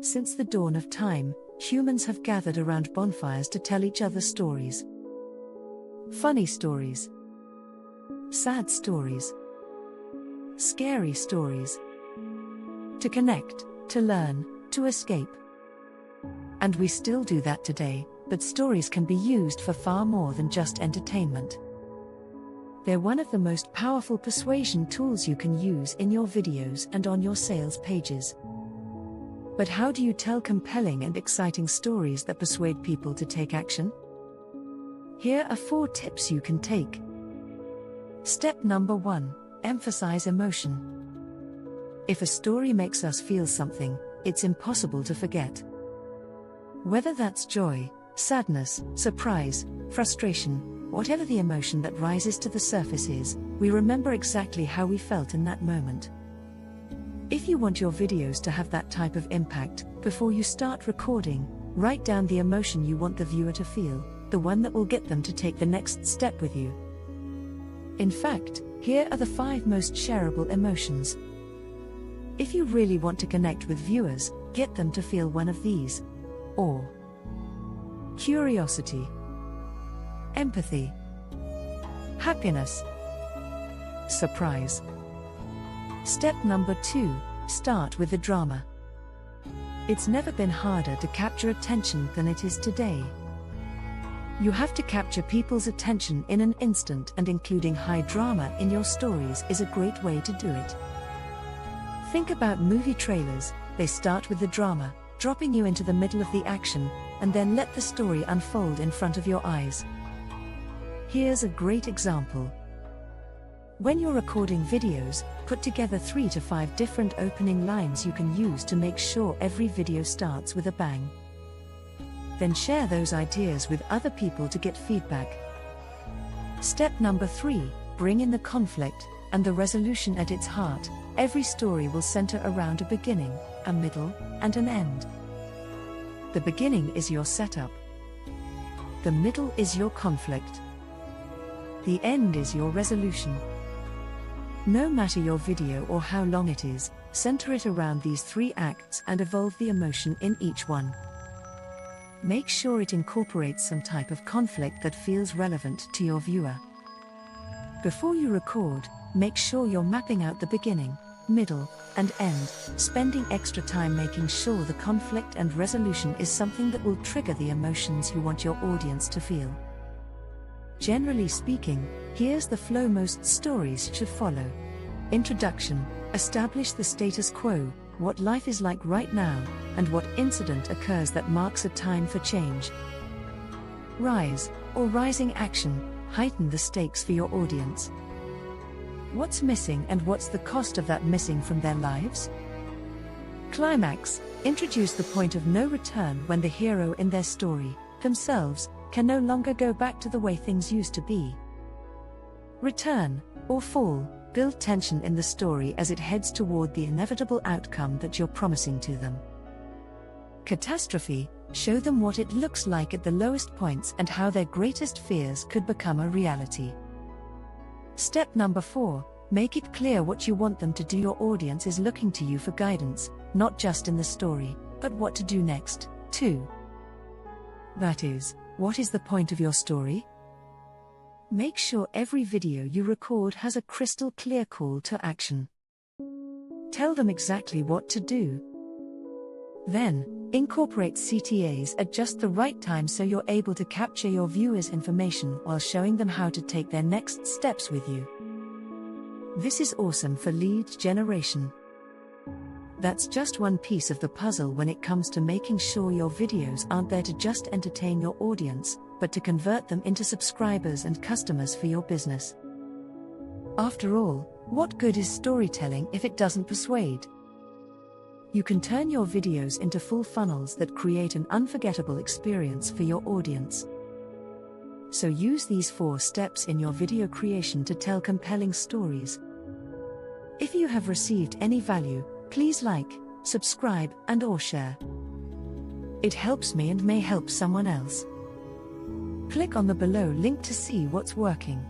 Since the dawn of time, humans have gathered around bonfires to tell each other stories. Funny stories. Sad stories. Scary stories. To connect, to learn, to escape. And we still do that today, but stories can be used for far more than just entertainment. They're one of the most powerful persuasion tools you can use in your videos and on your sales pages. But how do you tell compelling and exciting stories that persuade people to take action? Here are 4 tips you can take. Step number 1, emphasize emotion. If a story makes us feel something, it's impossible to forget. Whether that's joy, sadness, surprise, frustration, whatever the emotion that rises to the surface is, we remember exactly how we felt in that moment. If you want your videos to have that type of impact, before you start recording, write down the emotion you want the viewer to feel, the one that will get them to take the next step with you. In fact, here are the 5 most shareable emotions. If you really want to connect with viewers, get them to feel one of these. Or curiosity, empathy, happiness, surprise. Step number 2, start with the drama. It's never been harder to capture attention than it is today. You have to capture people's attention in an instant, and including high drama in your stories is a great way to do it. Think about movie trailers. They start with the drama, dropping you into the middle of the action, and then let the story unfold in front of your eyes. Here's a great example. When you're recording videos, put together 3 to 5 different opening lines you can use to make sure every video starts with a bang. Then share those ideas with other people to get feedback. Step number 3, bring in the conflict and the resolution at its heart. Every story will center around a beginning, a middle, and an end. The beginning is your setup. The middle is your conflict. The end is your resolution. No matter your video or how long it is, center it around these 3 acts and evolve the emotion in each one. Make sure it incorporates some type of conflict that feels relevant to your viewer. Before you record, make sure you're mapping out the beginning, middle, and end, spending extra time making sure the conflict and resolution is something that will trigger the emotions you want your audience to feel. Generally speaking, here's the flow most stories should follow. Introduction: establish the status quo, what life is like right now, and what incident occurs that marks a time for change. Rise, or rising action, heighten the stakes for your audience. What's missing and what's the cost of that missing from their lives? Climax, introduce the point of no return when the hero in their story, themselves, can no longer go back to the way things used to be. Return, or fall, build tension in the story as it heads toward the inevitable outcome that you're promising to them. Catastrophe, show them what it looks like at the lowest points and how their greatest fears could become a reality. Step number 4, make it clear what you want them to do. Your audience is looking to you for guidance, not just in the story, but what to do next, too. That is, what is the point of your story? Make sure every video you record has a crystal clear call to action. Tell them exactly what to do. Then, incorporate CTAs at just the right time so you're able to capture your viewers' information while showing them how to take their next steps with you. This is awesome for lead generation. That's just one piece of the puzzle when it comes to making sure your videos aren't there to just entertain your audience, but to convert them into subscribers and customers for your business. After all, what good is storytelling if it doesn't persuade? You can turn your videos into full funnels that create an unforgettable experience for your audience. So use these 4 steps in your video creation to tell compelling stories. If you have received any value, please like, subscribe, and/or share. It helps me and may help someone else. Click on the below link to see what's working.